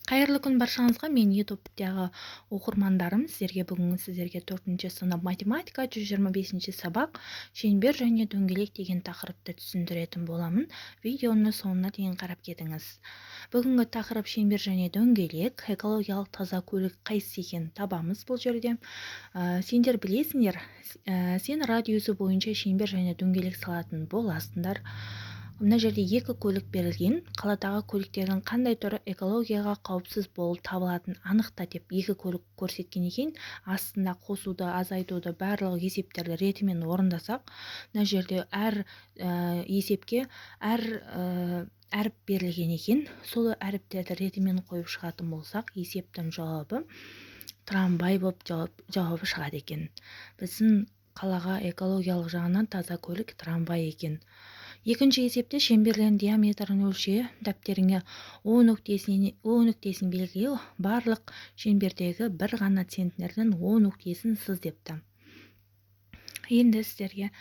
Қайырлы күн баршаңызға. Мен YouTube'тағы оқырмандарым. Сіздерге 4-ші сынып математика 125-ші сабақ шеңбер және дөңгелек деген тақырыпты түсіндіретін боламын. Видеоны соңына дейін қарап кетіңіз. Бүгінгі тақырып шеңбер және дөңгелек. Экологиялық таза көлік қайсысы екенін табамыз бұл жерде. Сендер білесіңдер, сен радиусы бойынша шеңбер және дөңгелек салатын боласыңдар. Мына жерде екі көлік берілген. Қаладағы көліктердің қандай түрі экологияға қауіпсіз болып табылатын анықта деп екі көлік көрсеткен екен. Астында қосуды, азайтуды барлық есептерді ретімен орындасақ, мына жерде әр есепке әріп берілген екен. Сол әріптерді ретімен қойып шығатын болсақ, есептің жауабы трамвай болып жауабы шығады екен. Біздің қалаға экологиялық жағынан таза көлік трамвай екен. Екінші есепте шеңберлердің диаметрін өлшеу, дәптеріңе О нүктесін белгілеу, барлық шеңбердегі бір ғана центнерден О нүктесін сыз депті. Енді сіздерге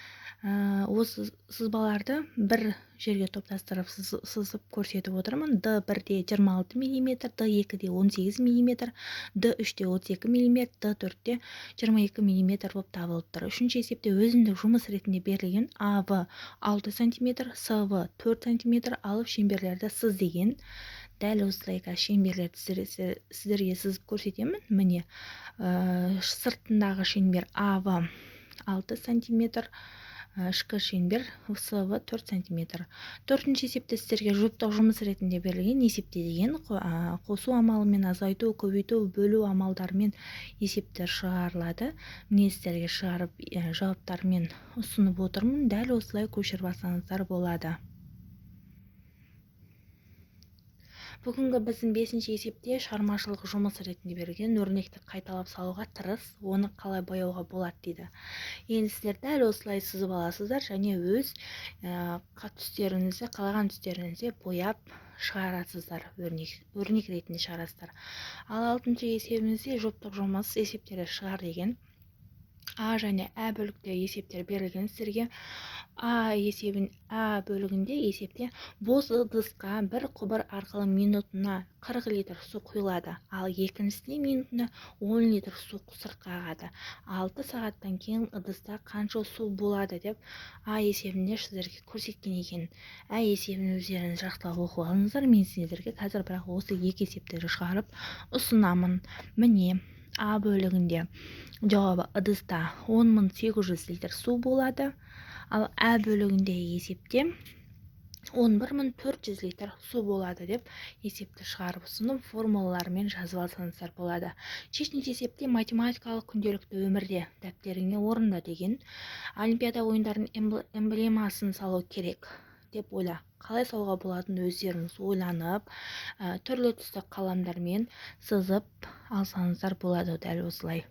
осы сызбаларды бір жерге топтастырып сызып көрсетіп отырмын. D1-де 26 мм, D2-де 18 мм, D3-де 32 мм, D4-де 22 мм болып табылып тұр. Үшінші есепте өзіндік жұмыс ретінде берілген АВ 6 см, СВ 4 см алып шеңберлерді сыз деген. Дәл осылай шеңберлерді сіздерге сызып көрсетемін. Міне, сыртындағы шеңбер АВ 6 см, ішкі шеңбер СВ 4 см. Төртінші есепте сіздерге жұптық жұмыс ретінде берілген. Есепте деген қосу амалымен азайту, көбейту, бөлу амалдарымен есептер шығарылады. Міне сіздерге шығарып жауаптармен ұсынып отырмын. Дәл осылай көшіріп алсаңыздар болады. Бүгінгі біздің 5-ші есепте шығармашылық жұмыс ретінде берілген. Өрнекті қайталап салуға тырыс, оны қалай бояуға болады дейді. Енді сіздер дәл осылай сызып аласыздар және өз түстеріңізді, қалаған түстеріңізде бояп шығарасыздар, өрнек ретінде шығарасыздар. Ал 6-шы есебімізде жұптық жұмыс есептері шығар деген. А және Ә бөлікте есептер берілген сіздерге. А бөлігінде есепте бос ыдысқа бір құбыр арқылы минутына 40 литр су құйылады, ал екіншісіне минутына 10 литр су сыртқа ағады. 6 сағаттан кейін ыдыста қанша су болады деп А есебінде сіздерге көрсеткен екен. Ә есебін өздеріңіз жақсылап оқып алыңыздар. Мен сіздерге қазір бірақ осы екі есептерді шығарып ұсынамын. Міне, А бөлігінде жауабы ыдыста 10.800 литр су болады, ал Ә бөлігінде есепте 11.400 литр су болады деп есепті шығарып ұсынып формулалармен жазып алсаңыздар болады. Шешінші есепте математикалық күнделікті өмірде дәптеріңе орында деген. Олимпиада ойындарының эмблемасын салу керек деп ойла. Қалай салуға болатын өздеріңіз ойланып, түрлі түсті қаламдармен сызып алсаңыздар болады дәл осылай.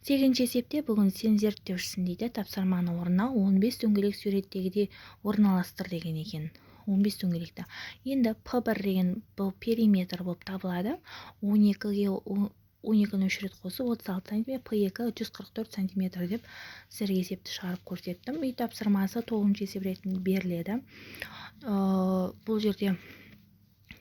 8-ші есепте бүгін сен зерттеушісің дейді. Тапсырманы орнына 15 дөңгелек суреттегідей орналастыр деген екен. 15 дөңгелекті. Енді P1 деген бұл периметр болып табылады. 12-ні үш рет қосып 36 см, P2 144 см деп сіздерге есепті шығарып көрсеттім. Үй тапсырмасы 9-шы есеп ретінде беріледі. Бұл жерде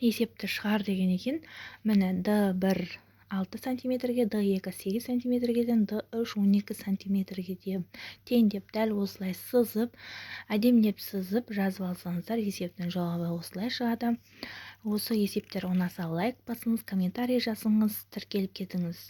есепті шығар деген екен. Міне D1 6 сантиметрге, D2 8 сантиметрге, D3 12 сантиметрге тең деп дәл осылай сызып, әдемілеп сызып жазып алсаңыздар, есептің жауабы осылай шығады. Осы есептер ұнаса лайк басыңыз, комментарий жазыңыз, тіркеліп кетіңіз.